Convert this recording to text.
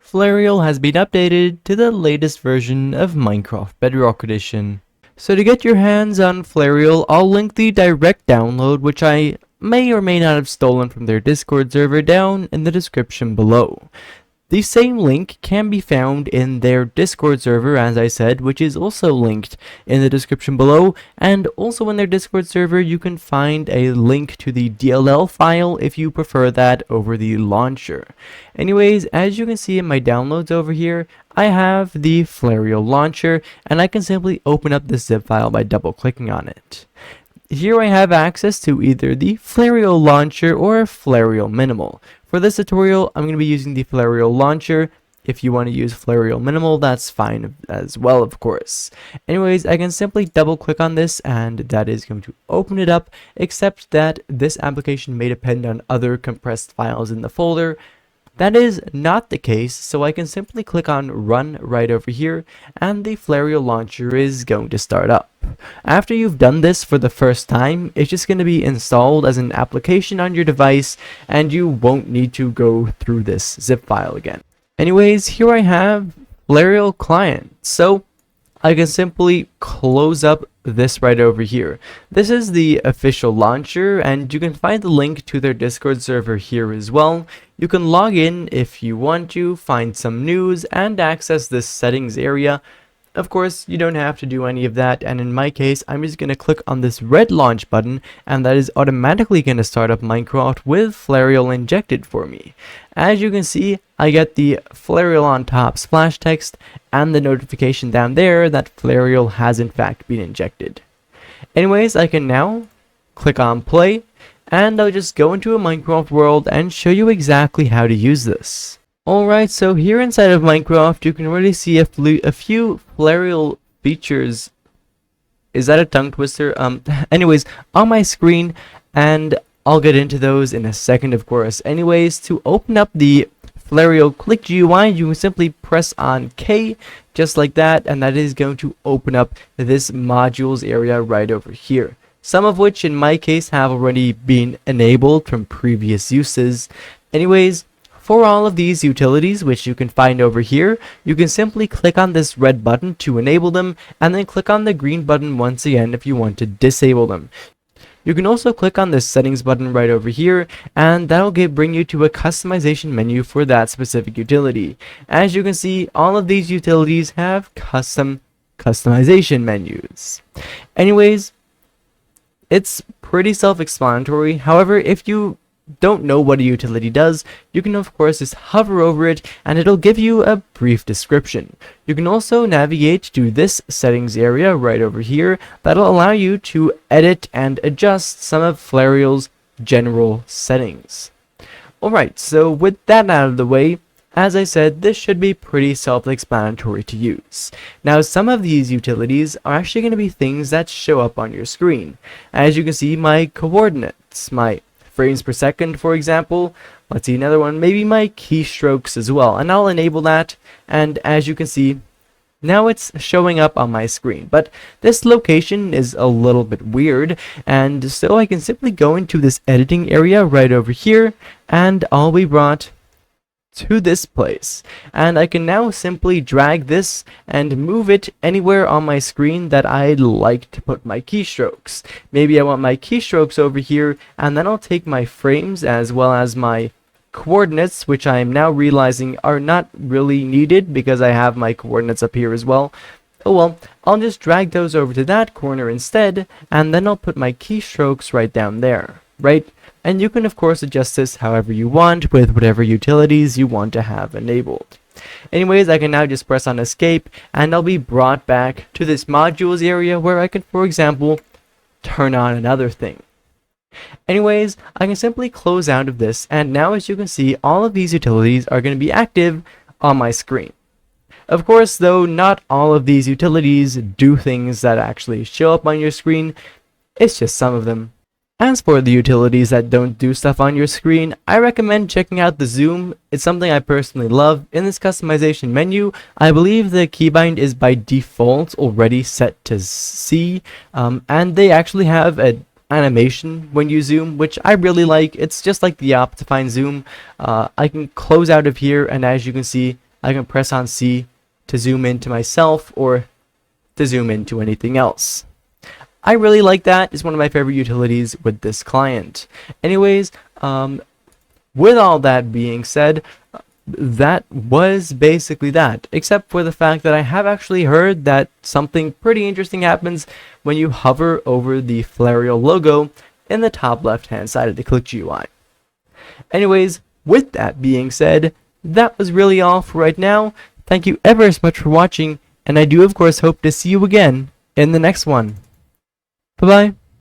Flarial has been updated to the latest version of Minecraft Bedrock Edition. So to get your hands on Flarial, I'll link the direct download, which I may or may not have stolen from their Discord server, down in the description below. The same link can be found in their Discord server, as I said, which is also linked in the description below, and also in their Discord server you can find a link to the DLL file if you prefer that over the launcher. Anyways, as you can see in my downloads over here, I have the Flarial launcher, and I can simply open up this zip file by double clicking on it. Here I have access to either the Flarial launcher or Flarial Minimal. For this tutorial, I'm going to be using the Flarial launcher. If you want to use Flarial Minimal, that's fine as well, of course. Anyways, I can simply double click on this and that is going to open it up, except that this application may depend on other compressed files in the folder. That is not the case, so I can simply click on Run right over here, and the Flarial launcher is going to start up. After you've done this for the first time, it's just going to be installed as an application on your device, and you won't need to go through this zip file again. Anyways, here I have Flarial Client, so I can simply close up this right over here. This is the official launcher, and you can find the link to their Discord server here as well. You can log in if you want to, find some news, and access this settings area. Of course, you don't have to do any of that, and in my case, I'm just going to click on this red launch button, and that is automatically going to start up Minecraft with Flarial injected for me. As you can see, I get the Flarial on top splash text, and the notification down there that Flarial has in fact been injected. Anyways, I can now click on play, and I'll just go into a Minecraft world and show you exactly how to use this. Alright, so here inside of Minecraft, you can already see a few Flarial features. Is that a tongue twister? Anyways, on my screen, and I'll get into those in a second, of course. Anyways, to open up the Flarial Click GUI, you can simply press on K, just like that, and that is going to open up this modules area right over here. Some of which, in my case, have already been enabled from previous uses. Anyways, for all of these utilities, which you can find over here, you can simply click on this red button to enable them, and then click on the green button once again if you want to disable them. You can also click on this settings button right over here, and that'll bring you to a customization menu for that specific utility. As you can see, all of these utilities have customization menus. Anyways, it's pretty self-explanatory. However, if you don't know what a utility does, you can of course just hover over it and it'll give you a brief description. You can also navigate to this settings area right over here that'll allow you to edit and adjust some of Flarial's general settings. Alright, so with that out of the way, as I said, this should be pretty self-explanatory to use. Now, some of these utilities are actually going to be things that show up on your screen. As you can see, my coordinates, my frames per second, for example. Let's see another one, maybe my keystrokes as well, and I'll enable that, and as you can see, now it's showing up on my screen. But this location is a little bit weird, and so I can simply go into this editing area right over here, and I'll be brought to this place, and I can now simply drag this and move it anywhere on my screen that I'd like to put my keystrokes. Maybe I want my keystrokes over here, and then I'll take my frames as well as my coordinates, which I am now realizing are not really needed because I have my coordinates up here as well. Oh well, I'll just drag those over to that corner instead, and then I'll put my keystrokes right down there, right? And you can of course adjust this however you want with whatever utilities you want to have enabled. Anyways, I can now just press on escape and I'll be brought back to this modules area where I can, for example, turn on another thing. Anyways, I can simply close out of this, and now as you can see, all of these utilities are going to be active on my screen. Of course, though, not all of these utilities do things that actually show up on your screen. It's just some of them. As for the utilities that don't do stuff on your screen, I recommend checking out the zoom. It's something I personally love. In this customization menu, I believe the keybind is by default already set to C, and they actually have an animation when you zoom, which I really like. It's just like the Optifine zoom. I can close out of here, and as you can see, I can press on C to zoom into myself or to zoom into anything else. I really like that. It's one of my favorite utilities with this client. Anyways, with all that being said, that was basically that, except for the fact that I have actually heard that something pretty interesting happens when you hover over the Flarial logo in the top left hand side of the Click GUI. Anyways, with that being said, that was really all for right now. Thank you ever so much for watching, and I do of course hope to see you again in the next one. Bye bye.